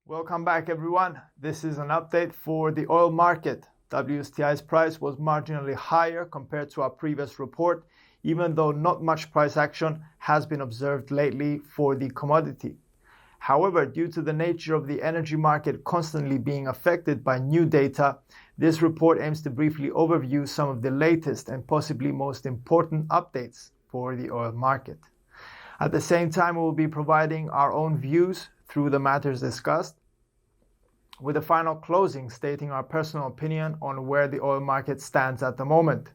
Welcome back, everyone. This is an update for the oil market. WTI's price was marginally higher compared to our previous report, even though not much price action has been observed lately for the commodity. However, due to the nature of the energy market constantly being affected by new data, this report aims to briefly overview some of the latest and possibly most important updates for the oil market. At the same time, we will be providing our own views through the matters discussed, with a final closing stating our personal opinion on where the oil market stands at the moment.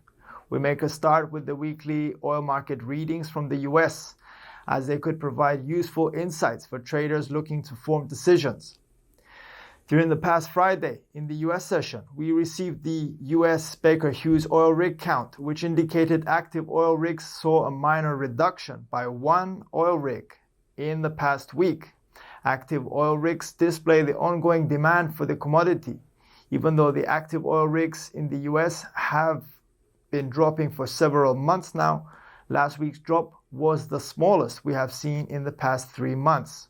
We make a start with the weekly oil market readings from the US, as they could provide useful insights for traders looking to form decisions. During the past Friday, in the US session, we received the US Baker Hughes oil rig count, which indicated active oil rigs saw a minor reduction by one oil rig in the past week. Active oil rigs display the ongoing demand for the commodity, even though the active oil rigs in the US have been dropping for several months now. Last week's drop was the smallest we have seen in the past 3 months.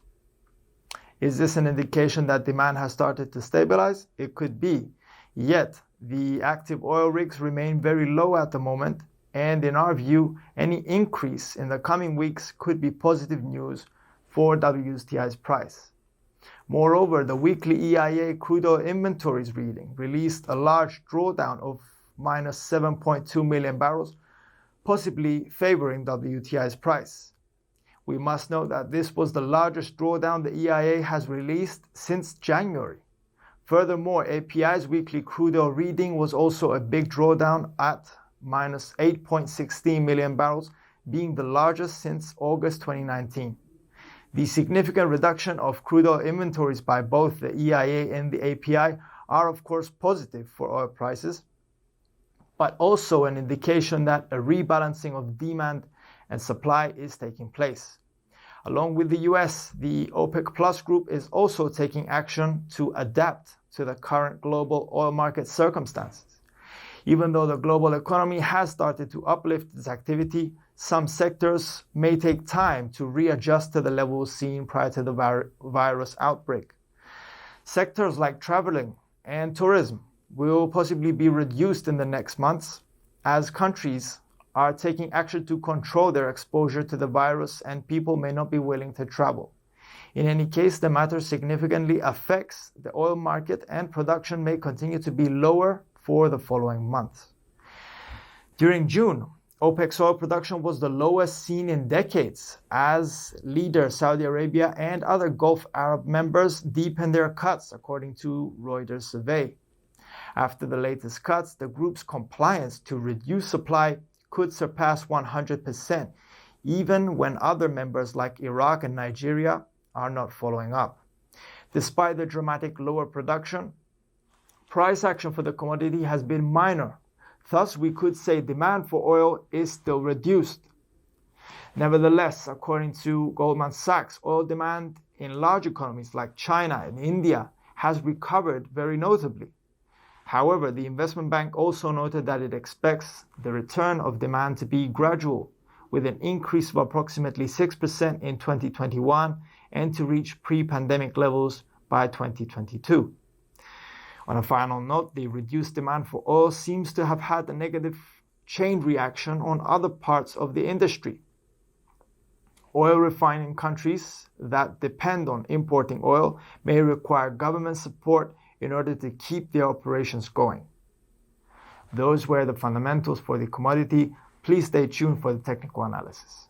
Is this an indication that demand has started to stabilize? It could be. Yet, the active oil rigs remain very low at the moment, and in our view, any increase in the coming weeks could be positive news for WTI's price. Moreover, the weekly EIA crude oil inventories reading released a large drawdown of minus 7.2 million barrels, possibly favoring WTI's price. We must note that this was the largest drawdown the EIA has released since January. Furthermore, API's weekly crude oil reading was also a big drawdown at minus 8.16 million barrels, being the largest since August 2019. The significant reduction of crude oil inventories by both the EIA and the API are of course positive for oil prices, but also an indication that a rebalancing of demand and supply is taking place. Along with the US, the OPEC Plus group is also taking action to adapt to the current global oil market circumstances. Even though the global economy has started to uplift its activity, some sectors may take time to readjust to the levels seen prior to the virus outbreak. Sectors like traveling and tourism will possibly be reduced in the next months, as countries are taking action to control their exposure to the virus and people may not be willing to travel. In any case, the matter significantly affects the oil market and production may continue to be lower for the following months. During June, OPEC's oil production was the lowest seen in decades, as leader Saudi Arabia and other Gulf Arab members deepened their cuts, according to Reuters survey. After the latest cuts, the group's compliance to reduce supply could surpass 100%, even when other members like Iraq and Nigeria are not following up. Despite the dramatic lower production, price action for the commodity has been minor. Thus, we could say demand for oil is still reduced. Nevertheless, according to Goldman Sachs, oil demand in large economies like China and India has recovered very notably. However, the investment bank also noted that it expects the return of demand to be gradual, with an increase of approximately 6% in 2021 and to reach pre-pandemic levels by 2022. On a final note, the reduced demand for oil seems to have had a negative chain reaction on other parts of the industry. Oil refining countries that depend on importing oil may require government support in order to keep their operations going. Those were the fundamentals for the commodity. Please stay tuned for the technical analysis.